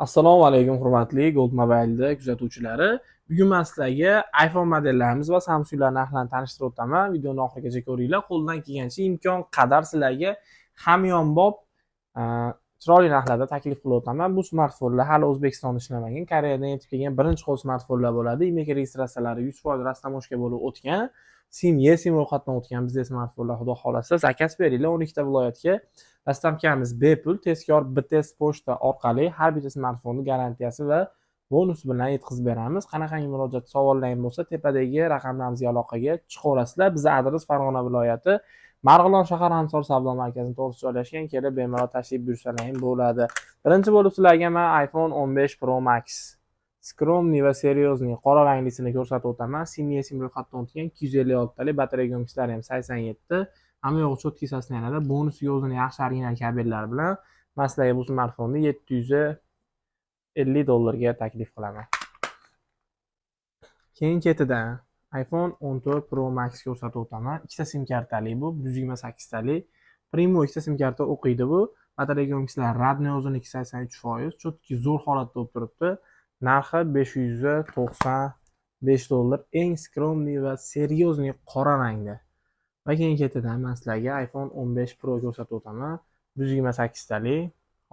Assalomu alaykum hurmatli Gold Mobile'da kuzatuvchilari. Bugun men sizlarga iPhone modellarimiz va Samsunglar narxlarini tanishtirib o'taman. Videoni oxirigacha ko'ringlar. Qo'ldan kelgancha imkon qadar sizlarga hamyonbop chiroyli narxlarda taklif qilib o'taman. Bu smartfonlar hali O'zbekistonda ishlamagan, Koreyadan yetib kelgan birinchi qo'l smartfonlar bo'ladi. IMEI registratsiyalari 100% rastamoshka bo'lib o'tgan. SIM ro'yxatdan o'tgan bizda smartfonlar xudo xolasa zakaz beringlar 12 ta viloyatga. Dastlabkamiz bepul tezkor BTS pochta orqali har bitta smartfonni garantiyasi va bonus bilan yetkazib beramiz. Qanaqangi murojaat savollaring bo'lsa, tepadagi raqamlarimizga aloqaga chiqaverasizlar. Bizning adres Farg'ona viloyati Marg'ilon shahar Ansor savdo markazining to'g'risida joylashgan. Kelib bemalol tashrif buyursalaring bo'ladi. Birinchi bo'lib sizlarga men iPhone 15 Pro Max Skromniy va Seriozniy qora ranglisini ko'rsatib o'taman. SIM ro'yxatdan o'tgan 256 talik, batareya yo'nalishlari ham 87. Hamma yo'q cho'tki saslanadi. Bonusiga o'zini yaxshi original kabellar bilan men sizlarga bu smartfonni $750 taklif qilaman. Keyin ketidan iPhone 14 Pro Max ko'rsatib o'taman. Ikkita sim kartali bu, 128 talik. Primo ikkita sim karta o'qiydi bu. Batareya yo'nalishlari Radney o'ziniki 83%, cho'tki zo'r holatda bo'lib turibdi. Narxi $595. Eng skromniy va Seriozniy qora rangda. Va keyin ketidan men sizlarga iPhone 15 Pro ko'rsatib o'taman. 128 talik.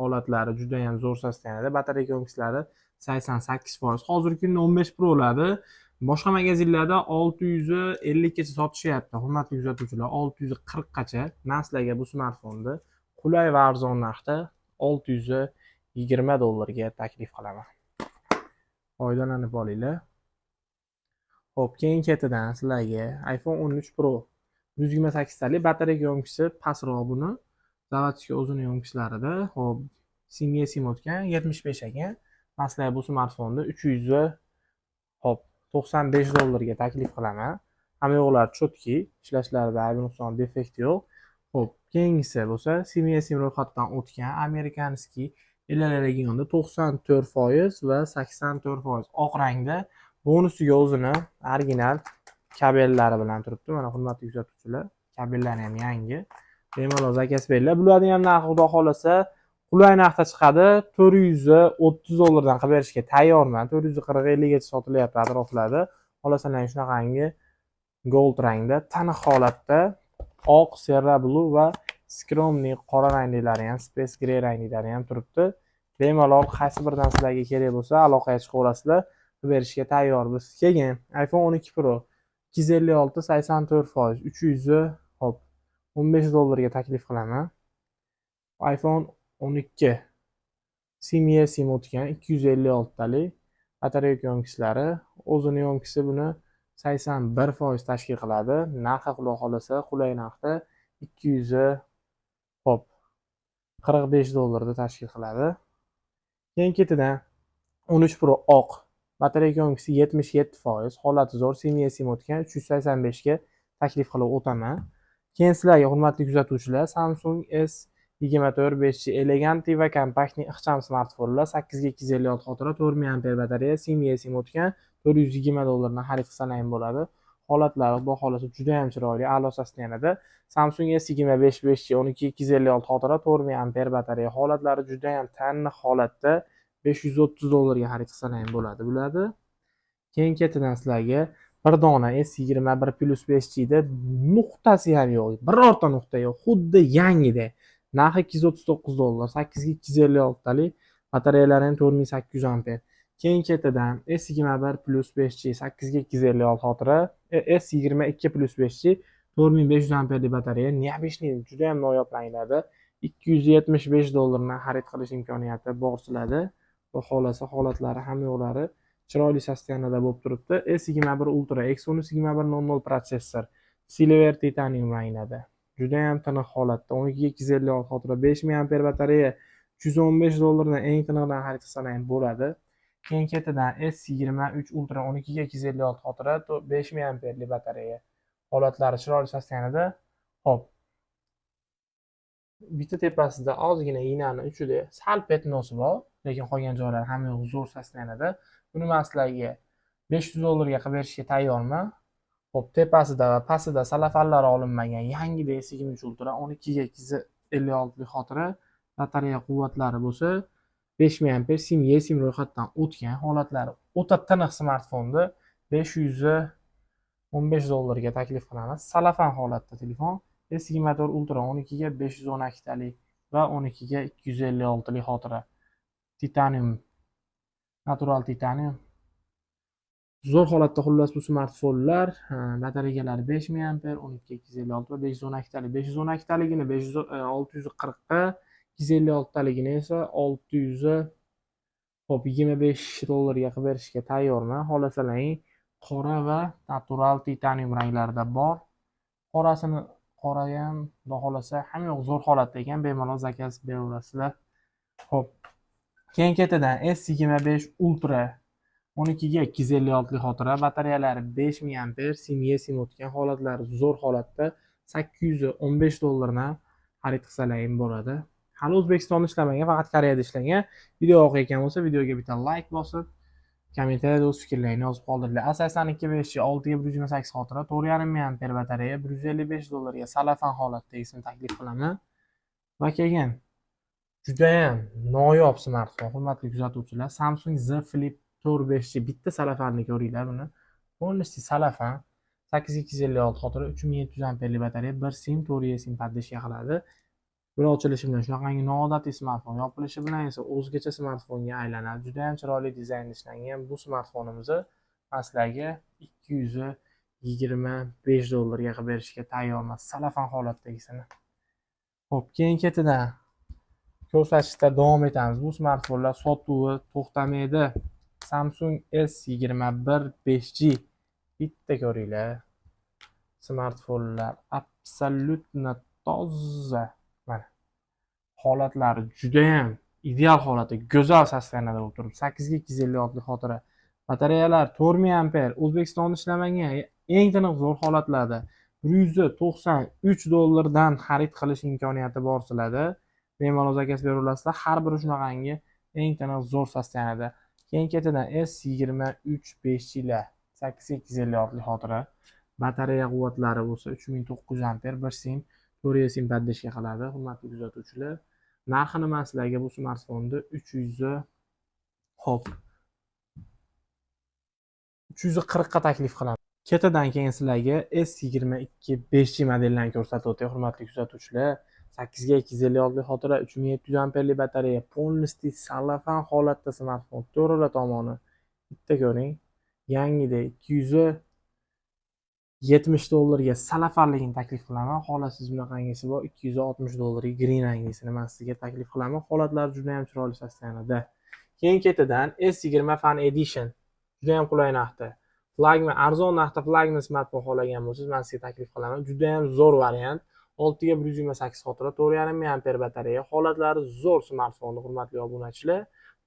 Holatlari juda ham zo'r saslanadi. Batareya yo'nalishlari 88%. Hozirgi kunda 15 Pro'larni boshqa magazinlarda 650 gacha sotishyapti. Hurmatli kuzatuvchilar, 640 gacha. Men sizlarga bu smartfonni qulay va arzon narxda $620 ga taklif qilaman. Foydalanib olinglar. Xo'p, keyin ketidan sizlarga iPhone 13 Pro 128 talik, batareya yo'nalgisi pastroq buni. Zavodskiy o'zini yo'nalishlarida. Xo'p, sim o'tgan 75 ekan. Men sizlarga bu smartfonni $395 ga taklif qilaman. Hamma yo'qlar cho'tki, ishlarida aybi nuqson defekt yo'q. Xo'p, keyingisi bo'lsa sim ro'yxatdan o'tgan amerikanskiy Illinois regionida 94% va 84% oq rangda. Bonusiga o'zini original kabellari bilan turibdi. Mana hurmatli kuzatuvchilar, kabellari ham yangi. Bemalol zakaz beringlar. Bularning ham narxi xudo xolasa qulay narxda chiqadi. $430 dan qilib berishga tayyorman. 440-50 gacha sotilyapti atroflarda. Xolasalar shunaqangi gold rangda, tiniq holatda oq, Serra Blue va Skromniy qora ranglilari ham, Space Gray ranglilari ham turibdi. Bemalol qaysi biridan sizlarga kerak bo'lsa aloqaga chiqaverasizlar. Berishga tayyormiz. Keyin iPhone 12 Pro 256 84%, 315 ga taklif qilaman. iPhone 12 sim o'tgan 256 talik, batareya yo'nalishlari o'zini yo'nalgisi buni 81% tashkil qiladi. Narxi xudo xolasa qulay narxda $245 da tashkil qiladi. Keyin ketidan 13 Pro oq, batareya yo'nalgisi 77%, holati zo'r, sim o'tgan 385 ga taklif qilib o'taman. Keyin sizlarga hurmatli kuzatuvchilar, Samsung S24 5G elegantli va kompaktli ixcham smartfonlar 8 ga 256 xotira, 4000 mAh batareya, sim o'tgan $420 dan xarid qilsalaring bo'ladi. Holatlari xudo xolasa juda ham chiroyli, a'lo saslanadi. Samsung S25 5G 12 256 xotira, 4000 mAh batareya, holatlari juda ham taniq holatda. $530 ga xarid qilsalaring bo'ladi bularni. Keyin ketidan sizlarga bir dona S21 Plus 5G da nuqtasi ham yo'q, birorta nuqta yo'q, xuddi yangida. Narxi $239, 8 ga 256 talik, batareyalari ham 4800 ampere. Keyin ketidan S21 Plus 5G 8 ga 256 xotira, S22 Plus 5G 4500 amperli batareya, neobishniy juda ham noyob ranglarda $275 dan xarid qilish imkoniyati bor sizlarda. Va xolasa holatlari ham yo'qlari chiroyli saslanada bo'lib turibdi. S21 Ultra Exynos 2100 protsessor, Silver Titanium ranglarda. Juda ham tiniq holatda, 12 ga 256 xotira, 5000 mAh batareya, $115 dan eng tiniqdan xarid qilsalaring bo'ladi. Keyin ketidan S23 Ultra 12 ga 256 xotira, 5000 amperli batareya. Holatlari chiroyli saslanada. Xo'p. Bitta tepasida ozgina iynani uchida sal petnosi bor, lekin qolgan joylari hamma zo'r saslanadi. Buni men sizlarga $500 ga qilib berishga tayyorman. Xo'p, tepasida va pastida salafallari olinmagan yangida S23 Ultra 12 ga 256 xotira, batareya quvvatlari bo'lsa 5 mAh sim eSIM ro'yxatdan o'tgan holatlari o'ta tiniq smartfonni $515 taklif qilamiz. Salafan holatda telefon. S24 Ultra 12 ga 512 talik va 12 ga 256 talik xotira. Titanium, natural titanium. Zo'r holatda xullas bu smartfonlar. Batareyalar 5 mAh, 12 256 va 512 talik. 512 taligini 640 ga, 256 taligini esa 600 Xo'p, $25 qilib berishga tayyorman. Xohlasalaring qora va natural titanium ranglarida bor. Qora ham xudo xolasa hamma yoq zo'r holatda ekan, bemalol zakaz beraverasizlar. Xo'p, keyin ketidan S25 Ultra 12 ga 256 lik xotira, batareyalari 5 mAh, sim eSIM o'tgan, holatlari zo'r holatda $815 dan xarid qilsalaring bo'ladi. Hali O'zbekistonda ishlamagan, faqat Koreyada ishlagan. Video yoqayotgan bo'lsa, videoga bitta like bosib, kommentariyada o'z fikrlaringizni yozib qoldiringlar. A82 5G 6 ga 128 xotira, 4,5 mAh batareya, $155 ga salafan holatdagisini taklif qilaman. Va keyin juda ham noyob smartfon, hurmatli kuzatuvchilar, Samsung Z Flip 4 5G. Bitta salafanni ko'ringlar buni. Полностью salafan, 8 ga 256 xotira, 3700 amperlik batareya, 1 sim, 4 eSIM podдержка qiladi. Bir ochilishi bilan shunaqangi noodatiy smartfon, yopilishi bilan esa o'zgacha smartfonga aylanadi. Juda ham chiroyli dizaynda ishlangan bu smartfonimizni men sizlarga $225 ga qilib berishga tayyorman. Salafan holatdagisini. Xo'p, keyin ketidan ko'rsatishda davom etamiz. Bu smartfonlar sotuvi to'xtamaydi. Samsung S21 5G. Bitta ko'ringlar. Smartfonlar absolutno toza. Mana. Holatlari juda ham ideal holatda, go'zal sostanada bo'lib turibdi. 8 ga 256 lik xotira. Batareyalar 4 mAh, O'zbekistonda ishlamagan eng tiniq zo'r holatlarda $193 dan xarid qilish imkoniyati bor sizlarda. Bemalol zakaz beraverasizlar. Har biri shunaqangi eng tiniq zo'r sostanada. Keyin ketidan S23 5G lar 8 ga 256 lik xotira. Batareya quvvatlari bo'lsa 3900 amper, 1 sim, 4 eSIM podдержка qiladi. Hurmatli kuzatuvchilar, narxini men sizlarga bu smartfonni 340 ga taklif qilaman. Ketidan keyin sizlarga S22 5G modellarini ko'rsatib o'tay, hurmatli kuzatuvchilar. 8 ga 256 lik xotira, 3700 amperlik batareya, полностью salafan holatda smartfon. To'rala tomoni bitta ko'ring. Yangida $270 ga salafanligini taklif qilaman. Xohlasangiz bunaqangisi bor, $260 ga green rangisini men sizga taklif qilaman. Holatlari juda ham chiroyli sostanada. Keyin ketidan S20 Fan Edition. Juda ham qulay narxda. Flagman, arzon narxda flagman smartfon xohlagan bo'lsangiz, men sizga taklif qilaman. Juda ham zo'r variant. 6 ga 128 xotira, 4,5 mAh batareya. Holatlari zo'r smartfonni, hurmatli obunachilar.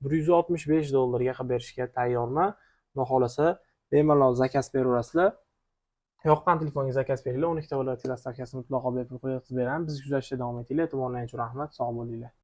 $165 ga qilib berishga tayyorman. Xudo xolasa bemalol zakaz beraverasizlar. Yoqqan telefonga zakaz beringlar. 12 ta viloyat klassifikatsiyasini mutlaqo bepul qo'yib beramiz. Biz kuzatishda davom etinglar. E'tiborlaringiz uchun rahmat. Sog' bo'linglar.